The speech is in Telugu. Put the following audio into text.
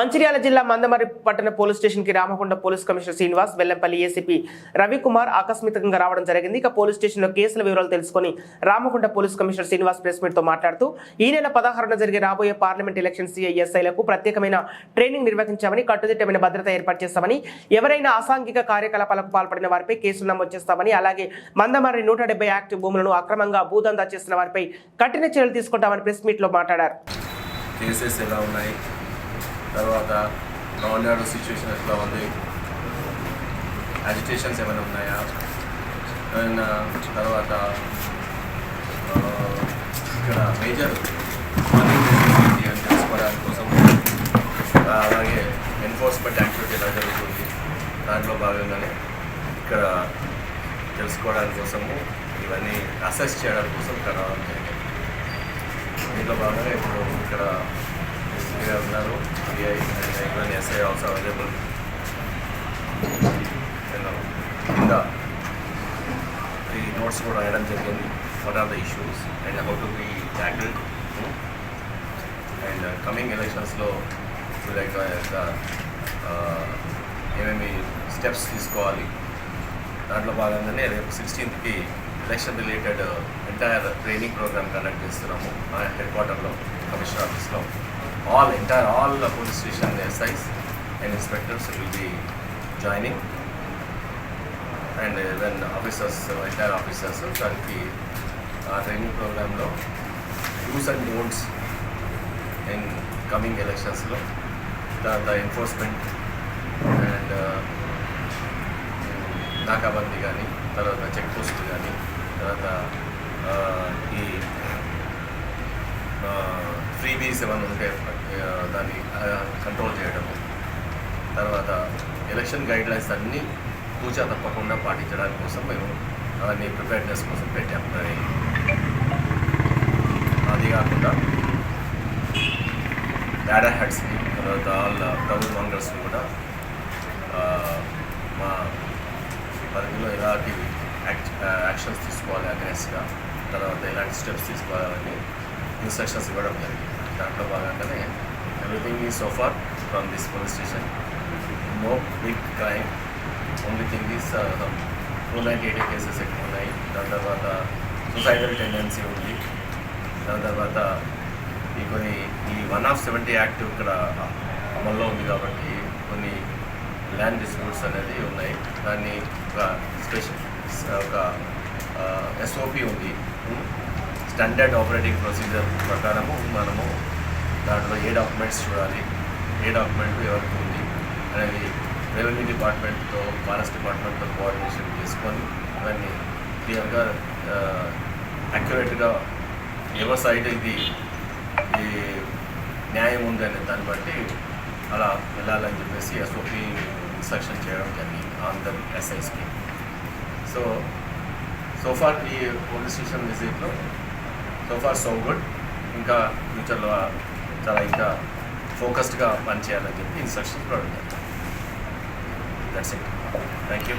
మంచిర్యాల జిల్లా మందమర్రి పట్టణ పోలీస్ స్టేషన్ కి Ramakonda police commissioner Srinivas, Vellampalli ACP Ravikumar ఆకస్మికంగా రావడం జరిగింది. ఇక పోలీస్ స్టేషన్ లో కేసుల వివరాలు తెలుసుకుని Ramakonda police commissioner Srinivas press meet తో మాట్లాడుతూ ఈ నెల 16న జరిగే రాబోయే పార్లమెంట్ ఎలక్షన్ సిఐఎస్ఐలకు ప్రత్యేకమైన ట్రైనింగ్ నిర్వహించామని, కట్టుదిట్టమైన భద్రత ఏర్పాటు చేస్తామని, ఎవరైనా అసాంఘిక కార్యకలాపాలకు పాల్పడిన వారిపై కేసులు నమోదు చేస్తామని, అలాగే మందమర్రి 170 యాక్ట్ భూములను అక్రమంగా భూదందా చేసిన వారిపై కఠిన చర్యలు తీసుకుంటామని ప్రెస్ మీట్ లో మాట్లాడారు. కేసెస్ ఎలా ఉన్నాయి, తర్వాత లా అండ్ ఆర్డర్ సిచ్యువేషన్ ఎట్లా ఉంది, అజిటేషన్స్ ఏమైనా ఉన్నాయా, తర్వాత ఇక్కడ మేజర్ అని తెలుసుకోవడానికి కోసం, అలాగే ఎన్ఫోర్స్మెంట్ యాక్టివిటీ ఎలా జరుగుతుంది దాంట్లో భాగంగానే ఇక్కడ తెలుసుకోవడానికి కోసము, ఇవన్నీ అసెస్ చేయడం కోసం ఇక్కడ రావడం జరిగింది. దీంట్లో భాగంగా ఇప్పుడు ఇక్కడ ఎస్పీగా ఉన్నారు, CI and SI also available. కింద ఈ నోట్స్ కూడా రాయడం జరిగింది, what are the issues and how to be tackled. And coming ఎలక్షన్స్లో లైక్ ఏమేమి స్టెప్స్ తీసుకోవాలి, దాంట్లో భాగంగానే రేపు 16th election related entire training program conduct చేస్తున్నాము హెడ్ క్వార్టర్లో, కమిషనర్ ఆఫీస్లో. all police station SIs and inspectors will be joining, and then officers, entire officers దానికి ట్రైనింగ్ ప్రోగ్రాంలో use and don'ts in coming ఎలక్షన్స్లో, తర్వాత ఎన్ఫోర్స్మెంట్ అండ్ నాకాబందీ కానీ, తర్వాత చెక్ పోస్టులు కానీ, తర్వాత ఈ ఫ్రీబీస్ ఏమైనా ఉంటే దాన్ని కంట్రోల్ చేయడము, తర్వాత ఎలక్షన్ గైడ్లైన్స్ అన్నీ తూచా తప్పకుండా పాటించడానికి కోసం మేము అవన్నీ ప్రిపేర్నెస్ కోసం పెట్టాము. అది కాకుండా డేటా హెడ్స్ని, తర్వాత డబుల్ మాంగర్స్ని కూడా మా పరిధిలో ఎలాంటి యాక్షన్స్ తీసుకోవాలి అగ్రెస్గా, తర్వాత ఎలాంటి స్టెప్స్ తీసుకోవాలని ఇన్స్ట్రక్షన్స్ ఇవ్వడం జరిగింది. దాంట్లో భాగంగానే everything is so far from this police station, no big crime, only thing is 298 cases ఎక్కువ ఉన్నాయి. దాని తర్వాత సూసైడల్ టెండెన్సీ ఉంది. దాని తర్వాత ఈ 170 యాక్ట్ ఇక్కడ అమల్లో ఉంది కాబట్టి కొన్ని ల్యాండ్ డిస్ప్యూట్స్ అనేది ఉన్నాయి. దాన్ని ఒక SOP ఉంది, స్టాండర్డ్ ఆపరేటింగ్ ప్రొసీజర్ ప్రకారము మనము దాంట్లో ఏ డాక్యుమెంట్స్ చూడాలి, ఏ డాక్యుమెంట్ ఎవరికి ఉంది అనేది రెవెన్యూ డిపార్ట్మెంట్తో, ఫారెస్ట్ డిపార్ట్మెంట్తో కోఆర్డినేషన్ చేసుకొని అవన్నీ క్లియర్గా అక్యురేట్గా ఎవరి సైడ్ ఇది ఈ న్యాయం ఉందనే దాన్ని బట్టి అలా వెళ్ళాలని చెప్పేసి SOP ఇన్స్ట్రక్షన్ చేయడం జరిగింది అందరు SIస్కి. సో ఫార్ ఈ పోలీస్ స్టేషన్ విజిట్లో సో ఫార్ సో గుడ్. ఇంకా ఫ్యూచర్లో చాలా ఇంకా ఫోకస్డ్గా పనిచేయాలని చెప్పి ఇన్స్ట్రక్షన్స్ కూడా ఉంటాయి. That's it. Thank you.